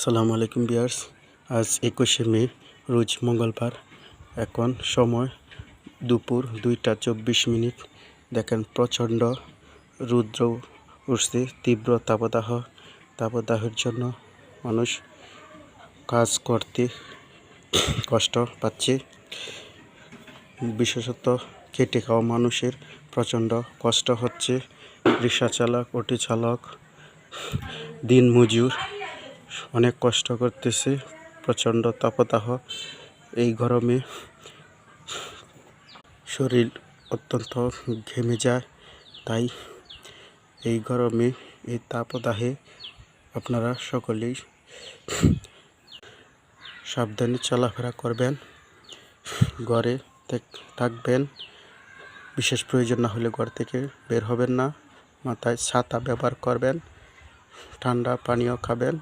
আসসালামু আলাইকুম ভিউয়ার্স। আজ 21শে মে রোজ মঙ্গলবার। এখন সময় দুপুর 2টা 24 মিনিট। দেখেন প্রচণ্ড রৌদ্র উঠছে, তীব্র তাপদাহের জন্য মানুষ কাজ করতে কষ্ট পাচ্ছে। বিশেষত খেটে খাওয়া মানুষের প্রচণ্ড কষ্ট হচ্ছে। রিক্সা চালক, অটো চালক, দিনমজুর অনেক কষ্ট করতেছে। প্রচণ্ড তাপদাহ, এই গরমে শরীর অত্যন্ত ঘেমে যায়। তাই এই গরমে, এই তাপদাহে আপনারা সকলেই সাবধানে চলাফেরা করবেন, ঘরে থাকবেন। বিশেষ প্রয়োজন না হলে ঘর থেকে বের হবেন না। মাথায় ছাতা ব্যবহার করবেন, ঠান্ডা পানীয় খাবেন।